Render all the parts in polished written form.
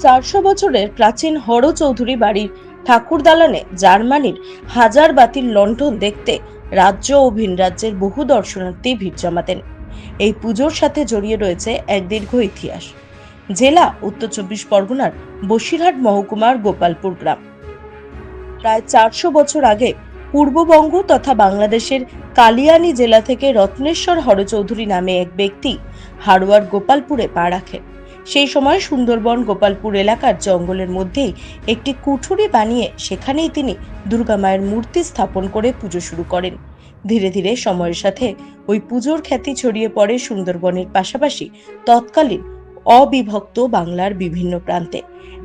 400 বছরের প্রাচীন হর চৌধুরী বাড়ির ঠাকুর দালানে জার্মানির হাজার বাতির লণ্ঠন দেখতে রাজ্য ও ভিন রাজ্যের বহু দর্শনার্থী ভিড় জমাতেন। এই পুজোর সাথে জড়িয়ে রয়েছে এক দীর্ঘ ইতিহাস। জেলা উত্তর চব্বিশ পরগনার বসিরহাট মহকুমার গোপালপুর গ্রাম। প্রায় 400 বছর আগে পূর্ববঙ্গ তথা বাংলাদেশের কালিয়ানী জেলা থেকে রত্নেশ্বর হরচৌধুরী নামে এক ব্যক্তি হাড়োয়ার গোপালপুরে পা রাখেন। সেই সময় সুন্দরবন গোপালপুর এলাকার জঙ্গলের মধ্যেই একটি কুঠুরি বানিয়ে সেখানেই তিনি দুর্গা মায়ের মূর্তি স্থাপন করে পুজো শুরু করেন। ধীরে ধীরে সময়ের সাথে ওই পুজোর খ্যাতি ছড়িয়ে পড়ে সুন্দরবনের পাশাপাশি তৎকালীন অবিভক্ত বাংলার বিভিন্ন প্রান্তে।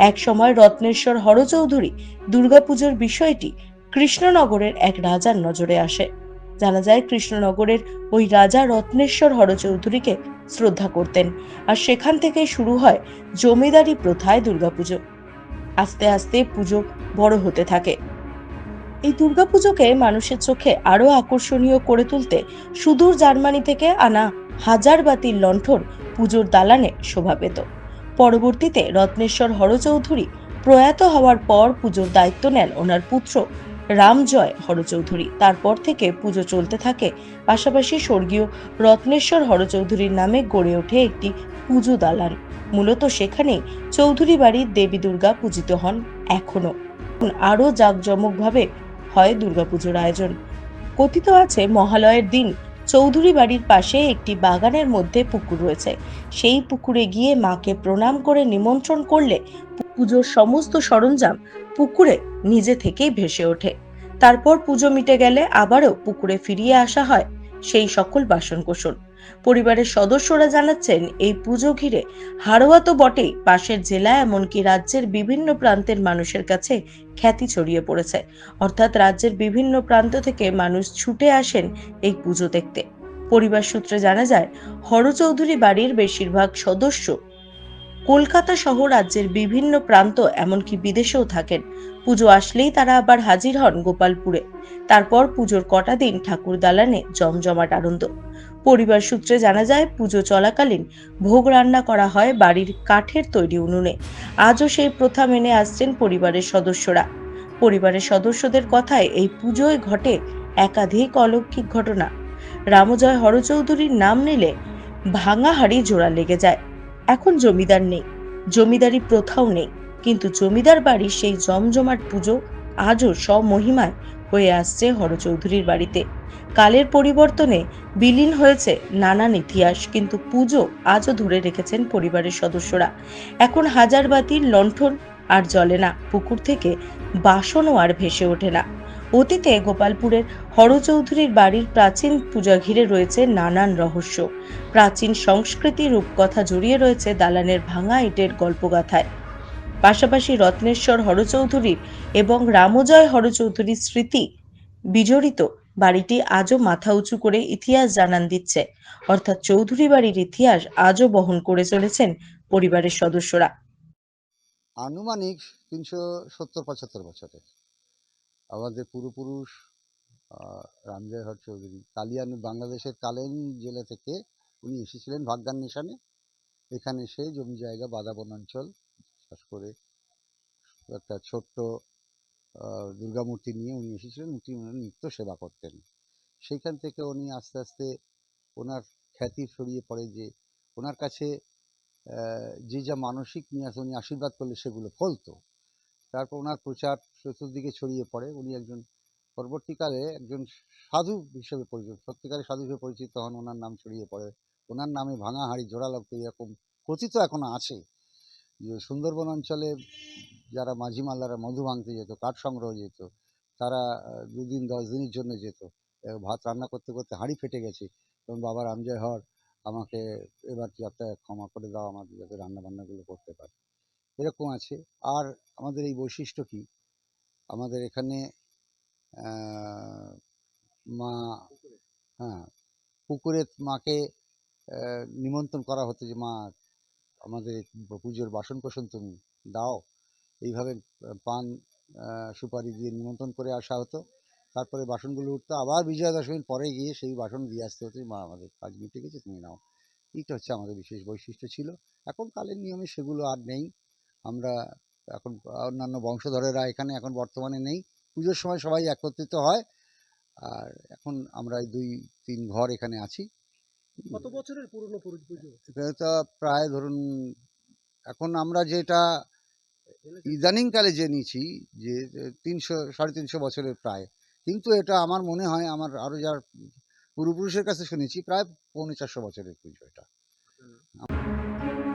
এক সময় রত্নেশ্বর হরচৌধুরী দুর্গাপুজোর বিষয়টি কৃষ্ণনগরের এক রাজার নজরে আসে। জানা যায় কৃষ্ণনগরের ওই রাজা রত্নেশ্বর হরচৌধুরীকে শ্রদ্ধা করতেন, আর সেখান থেকেই শুরু হয় জমিদারি প্রথায় দুর্গাপুজো। আস্তে আস্তে পুজো বড় হতে থাকে। এই দুর্গাপুজোকে মানুষের চোখে আরো আকর্ষণীয় করে তুলতে সুদূর জার্মানি থেকে আনা হাজার বাতির লণ্ঠন পুজোর দালানে শোভা পেত। পরবর্তীতে রত্নেশ্বর হরচৌধুরী প্রয়াত হওয়ার পর পুজোর দায়িত্ব নেন ওনার পুত্র রামজয় হরচৌধুরী। তারপর থেকে পুজো চলতে থাকে। পাশাপাশি স্বর্গীয় রত্নেশ্বর হরচৌধুরীর নামে গড়ে ওঠে একটি পুজো দালান। মূলত সেখানেই চৌধুরী বাড়ির দেবী দুর্গা পূজিত হন এখনো। আরো জাঁকজমকভাবে হয় দুর্গাপুজোর আয়োজন। কথিত আছে মহালয়ের দিন চৌধুরী বাড়ির পাশে একটি বাগানের মধ্যে পুকুর রয়েছে। সেই পুকুরে গিয়ে মাকে প্রণাম করে নিমন্ত্রণ করলে পুজোর সমস্ত সরঞ্জাম পুকুরে নিজে থেকেই ভেসে ওঠে। তারপর পুজো মিটে গেলে আবারও পুকুরে ফিরিয়ে আসা হয় সেই সকল বাসনকোসন। পরিবারের সদস্যরা জানাচ্ছেন এই পুজো ঘিরে হাড়োয়া তো বটেই, পাশের জেলা এমনকি রাজ্যের বিভিন্ন প্রান্তের মানুষের কাছে খ্যাতি ছড়িয়ে পড়েছে। অর্থাৎ রাজ্যের বিভিন্ন প্রান্ত থেকে মানুষ ছুটে আসেন এই পুজো দেখতে। পরিবার সূত্রে জানা যায় হরচৌধুরী বাড়ির বেশিরভাগ সদস্য কলকাতা সহ রাজ্যের বিভিন্ন প্রান্ত এমনকি বিদেশেও থাকেন। পুজো আসলেই তারা আবার হাজির হন গোপালপুরে। তারপর পুজোর কটা দিন ঠাকুর দালানে জমজমাট আনন্দ। পরিবার সূত্রে জানা যায় পুজো চলাকালীন ভোগ রান্না করা হয় বাড়ির কাঠের তৈরি উনুনে। আজও সেই প্রথা মেনে আসছেন পরিবারের সদস্যরা। পরিবারের সদস্যদের কথায় এই পুজোয় ঘটে একাধিক অলৌকিক ঘটনা। রামজয় হরচৌধুরীর নাম নিলে ভাঙা হাড়ি জোড়া লেগে যায়। এখন জমিদার নেই, জমিদারি প্রথাও নেই, কিন্তু জমিদার বাড়ির সেই জমজমাট পুজো আজও স্বমহিমায় হয়ে আসছে হরচৌধুরীর বাড়িতে। কালের পরিবর্তনে বিলীন হয়েছে নানান ইতিহাস, কিন্তু পুজো আজও ধরে রেখেছেন পরিবারের সদস্যরা। এখন হাজার বাতির লণ্ঠন আর জ্বলে না, পুকুর থেকে বাসনও আর ভেসে ওঠে না। অতীতে গোপালপুরের হরচৌধুরীর বাড়ির প্রাচীন পূজা ঘিরে রয়েছে নানান রহস্য। প্রাচীন সংস্কৃতি রূপকথা জড়িয়ে রয়েছে দালানের ভাঙা ইটের গল্পগাথায়। পাশাপাশি রত্নেশ্বর হরচৌধুরীর এবং রামজয় হরচৌধুরীর স্মৃতি বিজড়িত বাড়িটি আজও মাথা উঁচু করে ইতিহাস জানান দিচ্ছে। অর্থাৎ চৌধুরী বাড়ির ইতিহাস আজও বহন করে চলেছেন পরিবারের সদস্যরা। আনুমানিক ৩৭০-৭৫ বছরের আমাদের পূর্বপুরুষ রামজয় হর চৌধুরী বাংলাদেশের কালিয়ানী জেলা থেকে উনি এসেছিলেন ভাগ্যান্বেষণে। এখানে এসে জমি জায়গা বাঁধা বনাঞ্চল চাষ করে একটা ছোট্ট দুর্গামূর্তি নিয়ে উনি এসেছিলেন। উনি নিত্য সেবা করতেন। সেইখান থেকে উনি আস্তে আস্তে ওনার খ্যাতি ছড়িয়ে পড়ে যে ওনার কাছে যে যা মানসিক নিয়ে আসে উনি আশীর্বাদ করলে সেগুলো ফলতো। তারপর ওনার প্রচার চতুর্দিকে ছড়িয়ে পড়ে। উনি একজন পরবর্তীকালে একজন সাধু হিসেবে পরিচিত, সত্যিকারের সাধু হিসেবে পরিচিত হন। ওনার নাম ছড়িয়ে পড়ে। ওনার নামে ভাঙা হাঁড়ি জোড়া লাগতো এরকম কথিত এখনো আছে যে সুন্দরবন অঞ্চলে যারা মাঝি মাল্লারা মধু ভাঙতে যেত, কাঠ সংগ্রহ যেত, তারা 2 দিন 10 দিনের জন্য যেত। ভাত রান্না করতে করতে হাঁড়ি ফেটে গেছে, তখন বাবা রামজয় হর আমাকে এবার যাতে ক্ষমা করে দাও, আমাদের যাতে রান্নাবান্নাগুলো করতে পারে, এরকম আছে। আর আমাদের এই বৈশিষ্ট্য কি, আমাদের এখানে মা, হ্যাঁ, পুকুরে মাকে নিমন্ত্রণ করা হতো যে মা আমাদের পুজোর বাসন কোসন তুমি দাও। এইভাবে পান সুপারি দিয়ে নিমন্ত্রণ করে আসা হতো। তারপরে বাসনগুলো উঠতো, আবার বিজয়া দশমীর পরে গিয়ে সেই বাসন দিয়ে আসতে হতো, মা আমাদের কাজ মিটে গেছে তুমি নাও। এইটা হচ্ছে আমাদের বিশেষ বৈশিষ্ট্য ছিল। এখন কালের নিয়মে সেগুলো আর নেই। আমরা এখন অন্যান্য বংশধরেরা এখানে এখন বর্তমানে নেই। পুজোর সময় সবাই একত্রিত হয়। আর এখন আমরা এই 2-3 ঘর এখানে আছি। কত বছরের পুরনো পুজো? এটা তো প্রায় ধরুন, এখন আমরা যেটা ইদানিংকালে জেনেছি যে 300-350 বছরের প্রায়। কিন্তু এটা আমার মনে হয়, আমার আরো যার পূর্বপুরুষের কাছে শুনেছি, প্রায় 450 বছরের পুজো এটা।